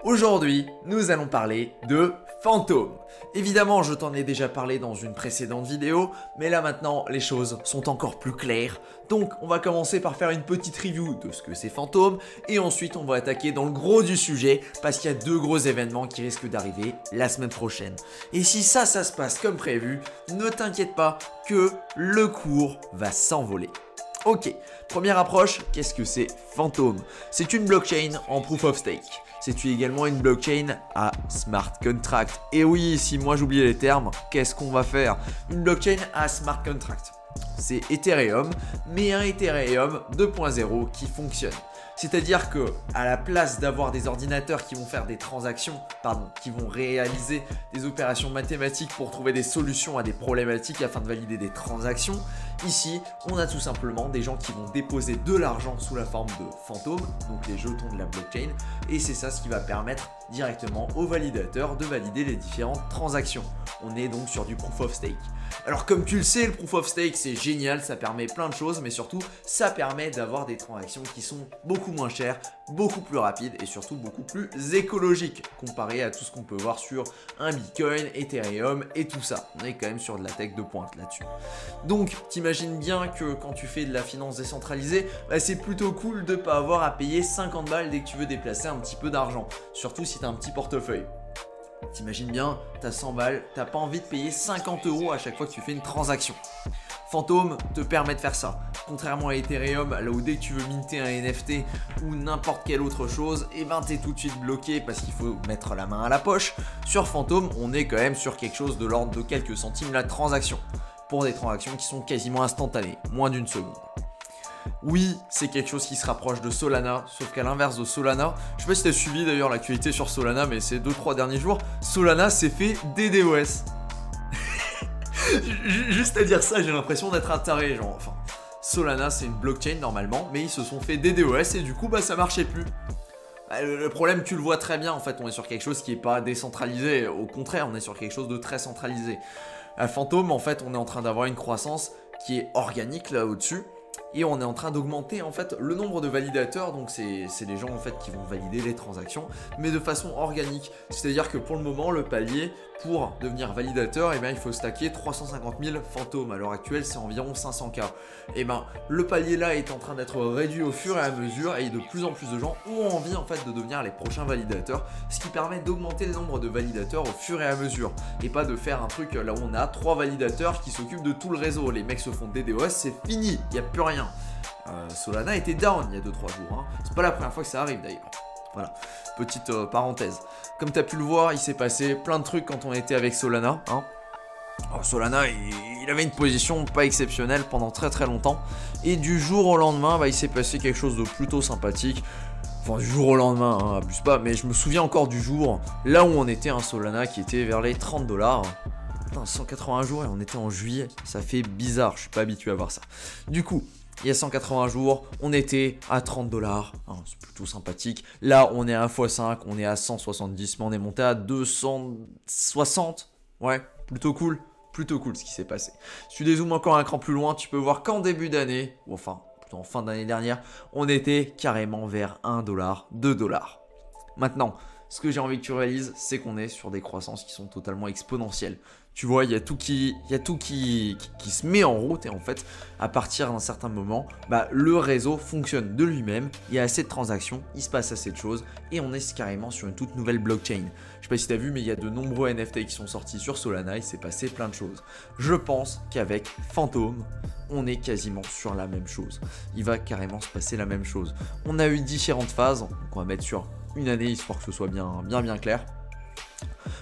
Aujourd'hui, nous allons parler de fantômes. Évidemment, je t'en ai déjà parlé dans une précédente vidéo, mais là maintenant, les choses sont encore plus claires. Donc, on va commencer par faire une petite review de ce que c'est fantômes, et ensuite on va attaquer dans le gros du sujet, parce qu'il y a deux gros événements qui risquent d'arriver la semaine prochaine. Et si ça se passe comme prévu, ne t'inquiète pas que le cours va s'envoler. Ok, première approche, qu'est-ce que c'est Phantom? C'est une blockchain en proof of stake. C'est également une blockchain à smart contract. Et oui, si moi j'oubliais les termes, qu'est-ce qu'on va faire? Une blockchain à smart contract. C'est Ethereum, mais un Ethereum 2.0 qui fonctionne. C'est-à-dire que à la place d'avoir des ordinateurs qui vont faire des transactions, qui vont réaliser des opérations mathématiques pour trouver des solutions à des problématiques afin de valider des transactions, ici, on a tout simplement des gens qui vont déposer de l'argent sous la forme de fantômes, donc les jetons de la blockchain, et c'est ça ce qui va permettre directement aux validateurs de valider les différentes transactions. On est donc sur du proof of stake. Alors comme tu le sais, le proof of stake c'est génial, ça permet plein de choses, mais surtout ça permet d'avoir des transactions qui sont beaucoup moins chères, beaucoup plus rapides et surtout beaucoup plus écologiques comparé à tout ce qu'on peut voir sur un Bitcoin, Ethereum et tout ça. On est quand même sur de la tech de pointe là-dessus. Donc t'imagines bien que quand tu fais de la finance décentralisée, c'est plutôt cool de ne pas avoir à payer 50 balles dès que tu veux déplacer un petit peu d'argent, surtout si tu as un petit portefeuille. T'imagines bien, t'as 100 balles, t'as pas envie de payer 50 € à chaque fois que tu fais une transaction. Phantom te permet de faire ça. Contrairement à Ethereum, là où dès que tu veux minter un NFT ou n'importe quelle autre chose, et ben t'es tout de suite bloqué parce qu'il faut mettre la main à la poche. Sur Phantom, on est quand même sur quelque chose de l'ordre de quelques centimes la transaction. Pour des transactions qui sont quasiment instantanées, moins d'une seconde. Oui, c'est quelque chose qui se rapproche de Solana, sauf qu'à l'inverse de Solana, je sais pas si tu as suivi d'ailleurs l'actualité sur Solana, mais ces 2-3 derniers jours, Solana s'est fait DDoS. Juste à dire ça, j'ai l'impression d'être un taré, genre, enfin, Solana c'est une blockchain normalement, mais ils se sont fait DDoS et du coup, ça marchait plus. Le problème, tu le vois très bien, en fait, on est sur quelque chose qui n'est pas décentralisé, au contraire, on est sur quelque chose de très centralisé. À Phantom, en fait, on est en train d'avoir une croissance qui est organique là au-dessus. Et on est en train d'augmenter en fait le nombre de validateurs, donc c'est les gens en fait qui vont valider les transactions, mais de façon organique. C'est-à-dire que pour le moment, le palier pour devenir validateur, il faut stacker 350 000 fantômes. À l'heure actuelle, c'est environ 500K. Le palier là est en train d'être réduit au fur et à mesure, et de plus en plus de gens ont envie en fait de devenir les prochains validateurs, ce qui permet d'augmenter le nombre de validateurs au fur et à mesure, et pas de faire un truc là où on a 3 validateurs qui s'occupent de tout le réseau. Les mecs se font DDoS, c'est fini, il n'y a plus rien. Solana était down il y a 2-3 jours, c'est pas la première fois que ça arrive d'ailleurs. Voilà, petite parenthèse. Comme tu as pu le voir, il s'est passé plein de trucs quand on était avec Solana. Solana, il avait une position pas exceptionnelle pendant très longtemps. Et du jour au lendemain, il s'est passé quelque chose de plutôt sympathique. Enfin, du jour au lendemain, abuse pas. Mais je me souviens encore du jour, là où on était, un Solana qui était vers les 30 $. Putain, 180 jours et on était en juillet. Ça fait bizarre, je suis pas habitué à voir ça. Du coup, il y a 180 jours, on était à 30 $, c'est plutôt sympathique. Là, on est à 1x5, on est à 170, mais on est monté à 260. Ouais, plutôt cool ce qui s'est passé. Si tu dézoomes encore un cran plus loin, tu peux voir qu'en début d'année, ou enfin, plutôt en fin d'année dernière, on était carrément vers 1 $, 2 $. Maintenant, ce que j'ai envie que tu réalises, c'est qu'on est sur des croissances qui sont totalement exponentielles. Tu vois, il y a tout qui se met en route et en fait, à partir d'un certain moment, le réseau fonctionne de lui-même, il y a assez de transactions, il se passe assez de choses et on est carrément sur une toute nouvelle blockchain. Je sais pas si tu as vu, mais il y a de nombreux NFT qui sont sortis sur Solana, il s'est passé plein de choses. Je pense qu'avec Phantom, on est quasiment sur la même chose. Il va carrément se passer la même chose. On a eu différentes phases, donc on va mettre sur une année histoire que ce soit bien clair.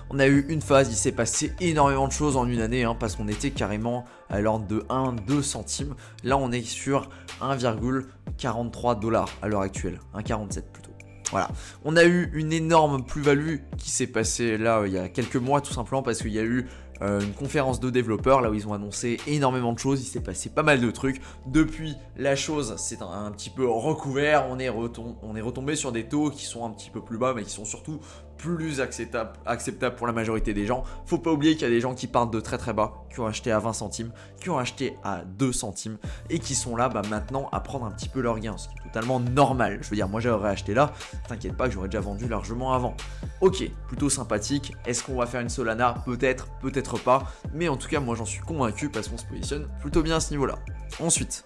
On a eu une phase, il s'est passé énormément de choses en une année, parce qu'on était carrément à l'ordre de 1-2 centimes. Là, on est sur 1,43 $ à l'heure actuelle, 1,47 plutôt. Voilà, on a eu une énorme plus-value qui s'est passée là il y a quelques mois tout simplement parce qu'il y a eu une conférence de développeurs là où ils ont annoncé énormément de choses, il s'est passé pas mal de trucs. Depuis, la chose c'est un petit peu recouvert, on est retombé sur des taux qui sont un petit peu plus bas mais qui sont surtout plus acceptable pour la majorité des gens. Faut pas oublier qu'il y a des gens qui partent de très très bas, qui ont acheté à 20 centimes, qui ont acheté à 2 centimes et qui sont là maintenant à prendre un petit peu leur gain, ce qui est totalement normal. Je veux dire, moi j'aurais acheté là, t'inquiète pas que j'aurais déjà vendu largement avant. Ok, plutôt sympathique. Est-ce qu'on va faire une Solana? Peut-être, peut-être pas, mais en tout cas moi j'en suis convaincu parce qu'on se positionne plutôt bien à ce niveau-là. Ensuite,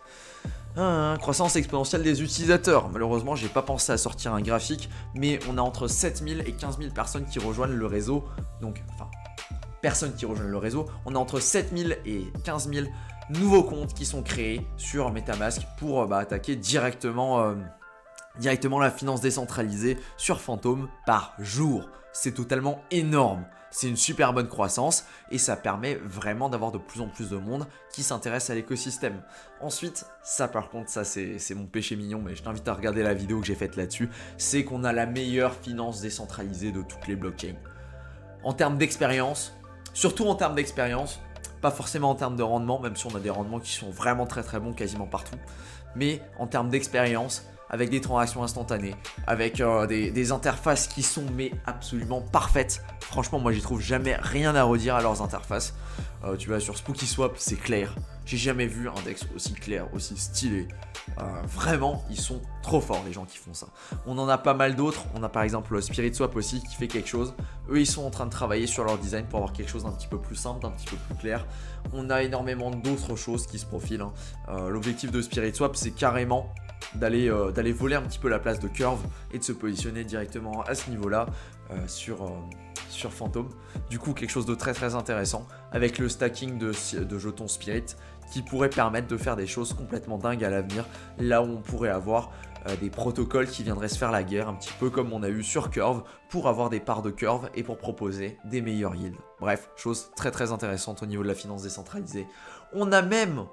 croissance exponentielle des utilisateurs. Malheureusement, j'ai pas pensé à sortir un graphique, mais on a entre 7000 et 15 000 personnes qui rejoignent le réseau. Donc, personnes qui rejoignent le réseau. On a entre 7000 et 15 000 nouveaux comptes qui sont créés sur MetaMask pour attaquer directement la finance décentralisée sur Phantom par jour. C'est totalement énorme. C'est une super bonne croissance et ça permet vraiment d'avoir de plus en plus de monde qui s'intéresse à l'écosystème. Ensuite, ça par contre, ça c'est mon péché mignon, mais je t'invite à regarder la vidéo que j'ai faite là-dessus, c'est qu'on a la meilleure finance décentralisée de toutes les blockchains. En termes d'expérience, surtout en termes d'expérience, pas forcément en termes de rendement, même si on a des rendements qui sont vraiment très très bons quasiment partout, mais en termes d'expérience, avec des transactions instantanées, avec des interfaces qui sont absolument parfaites. Franchement, moi j'y trouve jamais rien à redire à leurs interfaces. Tu vas sur SpookySwap, c'est clair. J'ai jamais vu un DEX aussi clair, aussi stylé. Vraiment, ils sont trop forts les gens qui font ça. On en a pas mal d'autres. On a par exemple SpiritSwap aussi qui fait quelque chose. Eux, ils sont en train de travailler sur leur design pour avoir quelque chose d'un petit peu plus simple, d'un petit peu plus clair. On a énormément d'autres choses qui se profilent. L'objectif de SpiritSwap, c'est carrément d'aller voler un petit peu la place de Curve et de se positionner directement à ce niveau-là sur Phantom. Du coup, quelque chose de très très intéressant avec le stacking de jetons Spirit qui pourrait permettre de faire des choses complètement dingues à l'avenir, là où on pourrait avoir des protocoles qui viendraient se faire la guerre, un petit peu comme on a eu sur Curve, pour avoir des parts de Curve et pour proposer des meilleurs yields. Bref, chose très très intéressante au niveau de la finance décentralisée. On a même,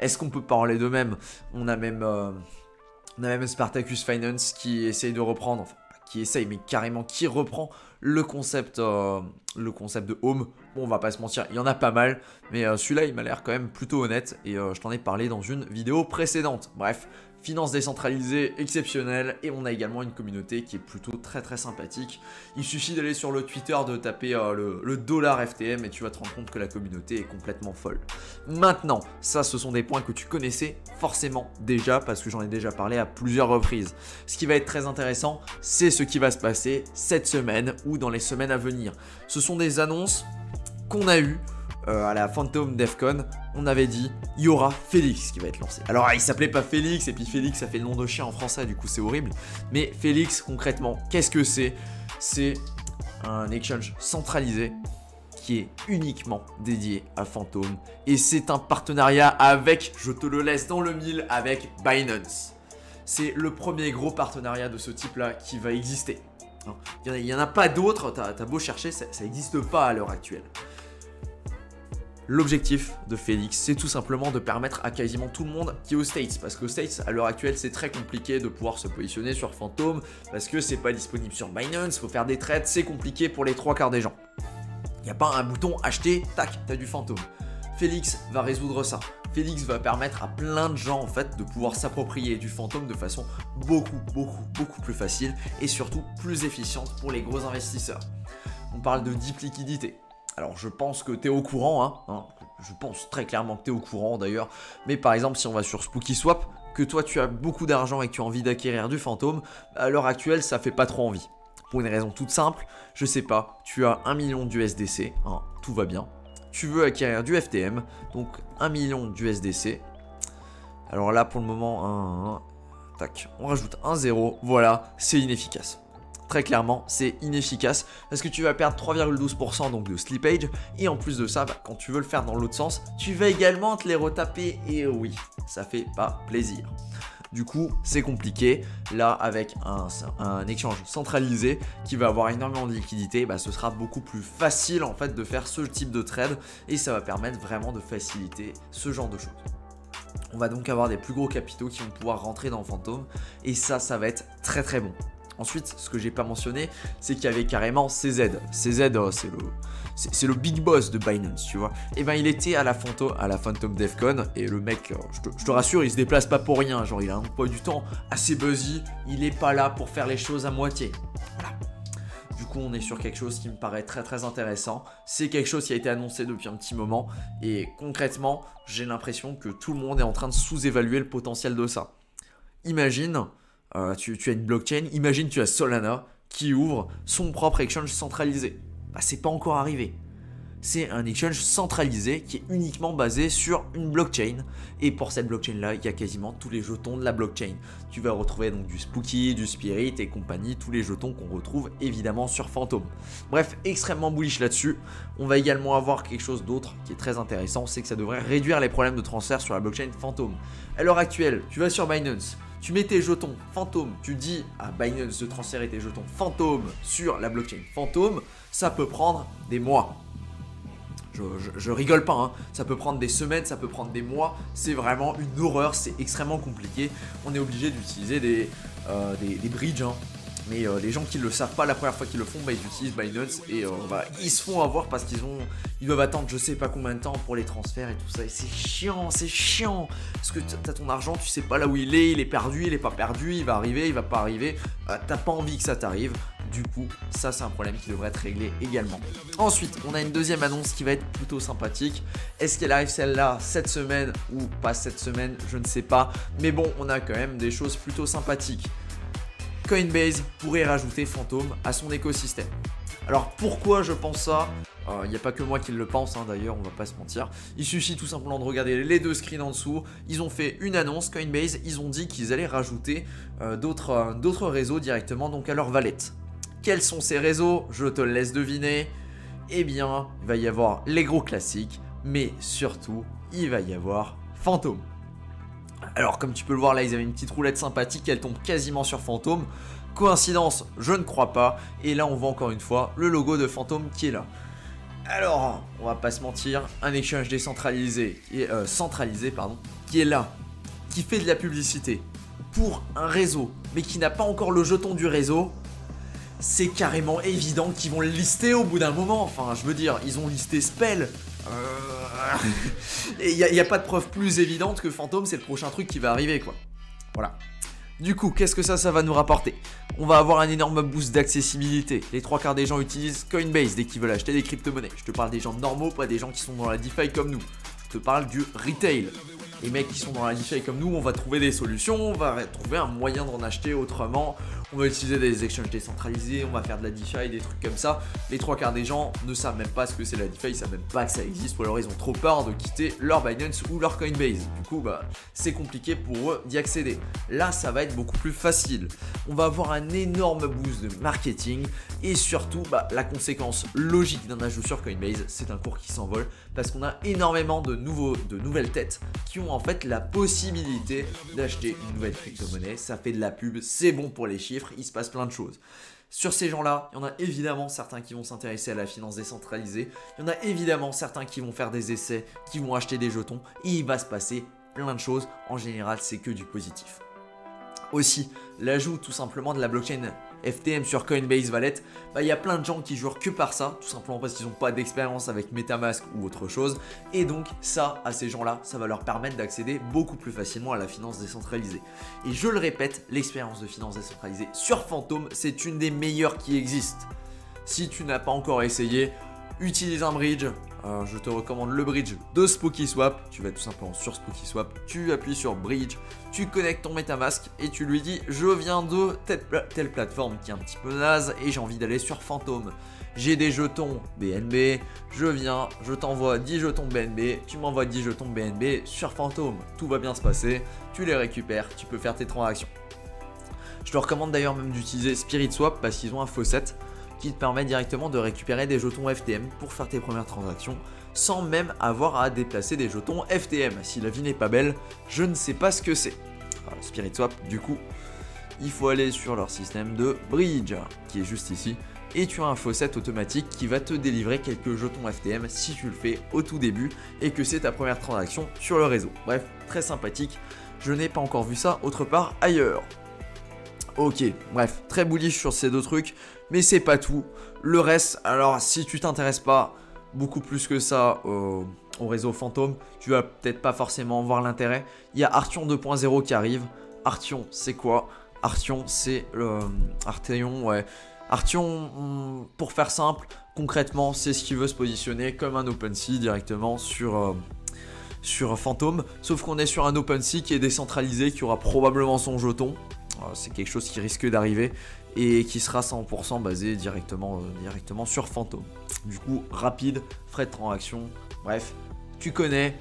est-ce qu'on peut parler de même? On a même Spartacus Finance qui essaye de reprendre, enfin qui essaye mais carrément qui reprend le concept de Home. Bon, on va pas se mentir, il y en a pas mal, mais celui-là il m'a l'air quand même plutôt honnête et je t'en ai parlé dans une vidéo précédente. Bref, finance décentralisée exceptionnelle et on a également une communauté qui est plutôt très très sympathique. Il suffit d'aller sur le Twitter, de taper le $FTM et tu vas te rendre compte que la communauté est complètement folle. Maintenant, ça ce sont des points que tu connaissais forcément déjà parce que j'en ai déjà parlé à plusieurs reprises. Ce qui va être très intéressant, c'est ce qui va se passer cette semaine ou dans les semaines à venir. Ce sont des annonces qu'on a eues à la Phantom DevCon. On avait dit il y aura Félix qui va être lancé. Alors il s'appelait pas Félix et puis Félix ça fait le nom de chien en français, du coup c'est horrible. Mais Félix concrètement, qu'est-ce que c'est? C'est un exchange centralisé qui est uniquement dédié à Phantom et c'est un partenariat avec, je te le laisse dans le mille, avec Binance. C'est le premier gros partenariat de ce type là qui va exister. Il n'y en a pas d'autres, t'as beau chercher, ça n'existe pas à l'heure actuelle. L'objectif de Félix, c'est tout simplement de permettre à quasiment tout le monde qui est aux States, parce qu'aux States, à l'heure actuelle, c'est très compliqué de pouvoir se positionner sur Phantom, parce que c'est pas disponible sur Binance, faut faire des trades, c'est compliqué pour les 3/4 des gens. Il n'y a pas un bouton acheter, tac, t'as du Phantom. Félix va résoudre ça. Félix va permettre à plein de gens en fait de pouvoir s'approprier du Phantom de façon beaucoup plus facile et surtout plus efficiente pour les gros investisseurs. On parle de deep liquidité. Alors je pense que tu es au courant, je pense très clairement que tu es au courant d'ailleurs, mais par exemple si on va sur SpookySwap, que toi tu as beaucoup d'argent et que tu as envie d'acquérir du Phantom, à l'heure actuelle ça fait pas trop envie. Pour une raison toute simple, je sais pas, tu as 1 million d'USDC, tout va bien. Tu veux acquérir du FTM, donc 1 million d'USDC. Alors là pour le moment, tac, on rajoute un 0, voilà, c'est inefficace. Très clairement, c'est inefficace parce que tu vas perdre 3,12% donc de slippage et en plus de ça, quand tu veux le faire dans l'autre sens, tu vas également te les retaper et oui, ça fait pas plaisir. Du coup, c'est compliqué. Là, avec un échange centralisé qui va avoir énormément de liquidité, ce sera beaucoup plus facile en fait de faire ce type de trade et ça va permettre vraiment de faciliter ce genre de choses. On va donc avoir des plus gros capitaux qui vont pouvoir rentrer dans Phantom et ça va être très très bon. Ensuite, ce que j'ai pas mentionné, c'est qu'il y avait carrément CZ. CZ, c'est le big boss de Binance, tu vois. Et il était à la Phantom DevCon et le mec, je te rassure, il se déplace pas pour rien. Genre, il a un emploi du temps assez buzzy. Il est pas là pour faire les choses à moitié. Voilà. Du coup, on est sur quelque chose qui me paraît très très intéressant. C'est quelque chose qui a été annoncé depuis un petit moment. Et concrètement, j'ai l'impression que tout le monde est en train de sous-évaluer le potentiel de ça. Imagine, tu as une blockchain, imagine tu as Solana qui ouvre son propre exchange centralisé. Bah, c'est pas encore arrivé. C'est un exchange centralisé qui est uniquement basé sur une blockchain. Et pour cette blockchain-là, il y a quasiment tous les jetons de la blockchain. Tu vas retrouver donc du Spooky, du Spirit et compagnie, tous les jetons qu'on retrouve évidemment sur Phantom. Bref, extrêmement bullish là-dessus. On va également avoir quelque chose d'autre qui est très intéressant, c'est que ça devrait réduire les problèmes de transfert sur la blockchain Phantom. À l'heure actuelle, tu vas sur Binance, tu mets tes jetons Phantom, tu dis à Binance de transférer tes jetons Phantom sur la blockchain Phantom, ça peut prendre des mois. Je rigole pas, hein. Ça peut prendre des semaines, ça peut prendre des mois, c'est vraiment une horreur, c'est extrêmement compliqué. On est obligé d'utiliser des bridges, hein. Mais les gens qui ne le savent pas la première fois qu'ils le font, bah, ils utilisent Binance et ils se font avoir parce ils doivent attendre je sais pas combien de temps pour les transferts et tout ça. Et c'est chiant, parce que tu as ton argent, tu sais pas là où il est perdu, il est pas perdu, il va arriver, il va pas arriver. T'as pas envie que ça t'arrive. Du coup, ça c'est un problème qui devrait être réglé également. Ensuite, on a une deuxième annonce qui va être plutôt sympathique. Est-ce qu'elle arrive celle-là cette semaine ou pas cette semaine? Je ne sais pas. Mais bon, on a quand même des choses plutôt sympathiques. Coinbase pourrait rajouter Phantom à son écosystème. Alors pourquoi je pense ça? Il n'y a pas que moi qui le pense, hein, d'ailleurs, on va pas se mentir. Il suffit tout simplement de regarder les deux screens en dessous. Ils ont fait une annonce, Coinbase, ils ont dit qu'ils allaient rajouter d'autres réseaux directement donc à leur wallet. Quels sont ces réseaux? Je te laisse deviner. Eh bien, il va y avoir les gros classiques, mais surtout, il va y avoir Phantom. Alors, comme tu peux le voir là, ils avaient une petite roulette sympathique, elle tombe quasiment sur Phantom. Coïncidence? Je ne crois pas. Et là, on voit encore une fois le logo de Phantom qui est là. Alors, on va pas se mentir, un exchange décentralisé, centralisé, qui est là, qui fait de la publicité pour un réseau, mais qui n'a pas encore le jeton du réseau. C'est carrément évident qu'ils vont le lister au bout d'un moment. Enfin, je veux dire, ils ont listé Spell. Et il n'y a pas de preuve plus évidente que Phantom, c'est le prochain truc qui va arriver, quoi. Voilà. Du coup, qu'est-ce que ça va nous rapporter? On va avoir un énorme boost d'accessibilité. Les 3/4 des gens utilisent Coinbase dès qu'ils veulent acheter des crypto-monnaies. Je te parle des gens normaux, pas des gens qui sont dans la DeFi comme nous. Je te parle du retail. Les mecs qui sont dans la DeFi comme nous, on va trouver des solutions, on va trouver un moyen d'en acheter autrement. On va utiliser des exchanges décentralisés, on va faire de la DeFi, des trucs comme ça. Les 3/4 des gens ne savent même pas ce que c'est la DeFi, ils savent même pas que ça existe, ou alors ils ont trop peur de quitter leur Binance ou leur Coinbase. Du coup, c'est compliqué pour eux d'y accéder. Là, ça va être beaucoup plus facile. On va avoir un énorme boost de marketing et surtout, la conséquence logique d'un ajout sur Coinbase, c'est un cours qui s'envole parce qu'on a énormément de nouvelles têtes qui ont en fait la possibilité d'acheter une nouvelle crypto-monnaie. Ça fait de la pub, c'est bon pour les chiffres, il se passe plein de choses. Sur ces gens-là, il y en a évidemment certains qui vont s'intéresser à la finance décentralisée, il y en a évidemment certains qui vont faire des essais, qui vont acheter des jetons, et il va se passer plein de choses. En général, c'est que du positif. Aussi, l'ajout tout simplement de la blockchain FTM sur Coinbase Wallet, il y a plein de gens qui jouent que par ça, tout simplement parce qu'ils n'ont pas d'expérience avec MetaMask ou autre chose. Et donc ça, à ces gens-là, ça va leur permettre d'accéder beaucoup plus facilement à la finance décentralisée. Et je le répète, l'expérience de finance décentralisée sur Phantom, c'est une des meilleures qui existent. Si tu n'as pas encore essayé, utilise un bridge. Je te recommande le bridge de SpookySwap. Tu vas tout simplement sur SpookySwap, tu appuies sur bridge, tu connectes ton MetaMask et tu lui dis je viens de telle plateforme qui est un petit peu naze et j'ai envie d'aller sur Phantom. J'ai des jetons BNB, je t'envoie 10 jetons BNB, tu m'envoies 10 jetons BNB sur Phantom. Tout va bien se passer, tu les récupères, tu peux faire tes transactions. Je te recommande d'ailleurs même d'utiliser SpiritSwap parce qu'ils ont un faucet qui te permet directement de récupérer des jetons FTM pour faire tes premières transactions sans même avoir à déplacer des jetons FTM. Si la vie n'est pas belle, je ne sais pas ce que c'est. SpiritSwap, du coup, il faut aller sur leur système de bridge qui est juste ici et tu as un faucet automatique qui va te délivrer quelques jetons FTM si tu le fais au tout début et que c'est ta première transaction sur le réseau. Bref, très sympathique. Je n'ai pas encore vu ça autre part ailleurs. Ok, bref, très bullish sur ces deux trucs, mais c'est pas tout. Le reste, alors si tu t'intéresses pas beaucoup plus que ça au réseau Phantom, tu vas peut-être pas forcément voir l'intérêt. Il y a Arteon 2.0 qui arrive. Arteon, c'est quoi? Arteon, c'est le... Arteon, ouais. Artion, pour faire simple, concrètement, c'est ce qui veut se positionner comme un OpenSea directement sur Phantom, sauf qu'on est sur un OpenSea qui est décentralisé, qui aura probablement son jeton. C'est quelque chose qui risque d'arriver et qui sera 100% basé directement sur Phantom. Du coup, rapide, frais de transaction, bref, tu connais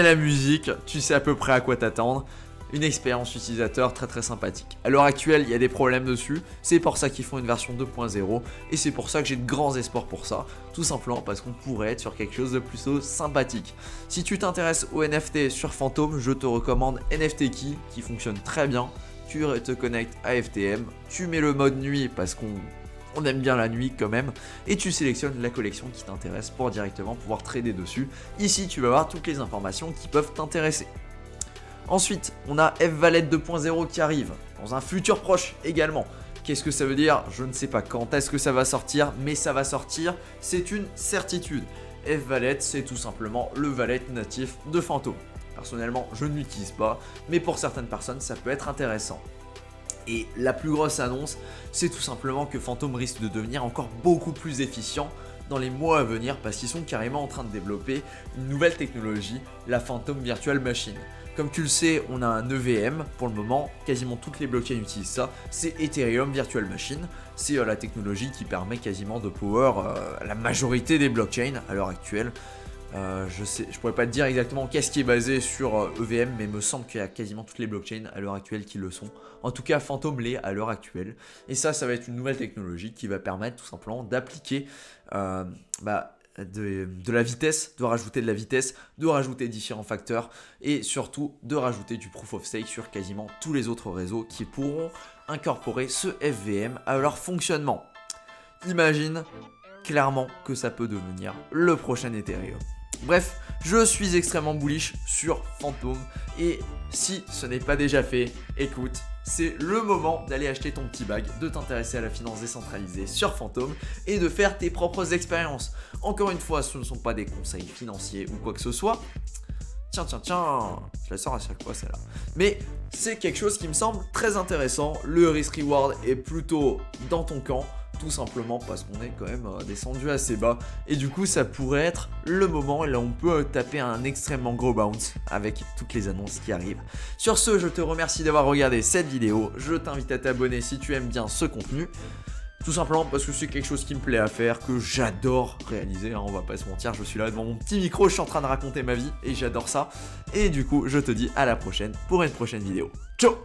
la musique, tu sais à peu près à quoi t'attendre. Une expérience utilisateur très sympathique. À l'heure actuelle, il y a des problèmes dessus, c'est pour ça qu'ils font une version 2.0 et c'est pour ça que j'ai de grands espoirs pour ça, tout simplement parce qu'on pourrait être sur quelque chose de plutôt sympathique. Si tu t'intéresses aux NFT sur Phantom, je te recommande NFT Key qui fonctionne très bien. Tu te connectes à FTM, tu mets le mode nuit parce qu'on aime bien la nuit quand même, et tu sélectionnes la collection qui t'intéresse pour directement pouvoir trader dessus. Ici, tu vas avoir toutes les informations qui peuvent t'intéresser. Ensuite, on a F-Wallet 2.0 qui arrive, dans un futur proche également. Qu'est-ce que ça veut dire? Je ne sais pas quand est-ce que ça va sortir, mais ça va sortir, c'est une certitude. F-Wallet, c'est tout simplement le wallet natif de Phantom. Personnellement, je ne l'utilise pas, mais pour certaines personnes, ça peut être intéressant. Et la plus grosse annonce, c'est tout simplement que Phantom risque de devenir encore beaucoup plus efficient dans les mois à venir parce qu'ils sont carrément en train de développer une nouvelle technologie, la Phantom Virtual Machine. Comme tu le sais, on a un EVM pour le moment, quasiment toutes les blockchains utilisent ça, c'est Ethereum Virtual Machine, c'est la technologie qui permet quasiment de power la majorité des blockchains à l'heure actuelle. Je pourrais pas te dire exactement qu'est-ce qui est basé sur EVM, mais il me semble qu'il y a quasiment toutes les blockchains à l'heure actuelle qui le sont. En tout cas, Phantom l'est à l'heure actuelle. Et ça va être une nouvelle technologie qui va permettre tout simplement d'appliquer de la vitesse, de rajouter de la vitesse, de rajouter différents facteurs et surtout de rajouter du proof of stake sur quasiment tous les autres réseaux qui pourront incorporer ce FVM à leur fonctionnement. Imagine clairement que ça peut devenir le prochain Ethereum. Bref, je suis extrêmement bullish sur Phantom et si ce n'est pas déjà fait, écoute, c'est le moment d'aller acheter ton petit bag, de t'intéresser à la finance décentralisée sur Phantom et de faire tes propres expériences. Encore une fois, ce ne sont pas des conseils financiers ou quoi que ce soit. Tiens, je la sors à chaque fois celle-là. Mais c'est quelque chose qui me semble très intéressant. Le risk reward est plutôt dans ton camp. Tout simplement parce qu'on est quand même descendu assez bas. Et du coup, ça pourrait être le moment. Et là, on peut taper un extrêmement gros bounce avec toutes les annonces qui arrivent. Sur ce, je te remercie d'avoir regardé cette vidéo. Je t'invite à t'abonner si tu aimes bien ce contenu. Tout simplement parce que c'est quelque chose qui me plaît à faire, que j'adore réaliser, hein, on va pas se mentir, je suis là devant mon petit micro, je suis en train de raconter ma vie et j'adore ça. Et du coup, je te dis à la prochaine pour une prochaine vidéo. Ciao!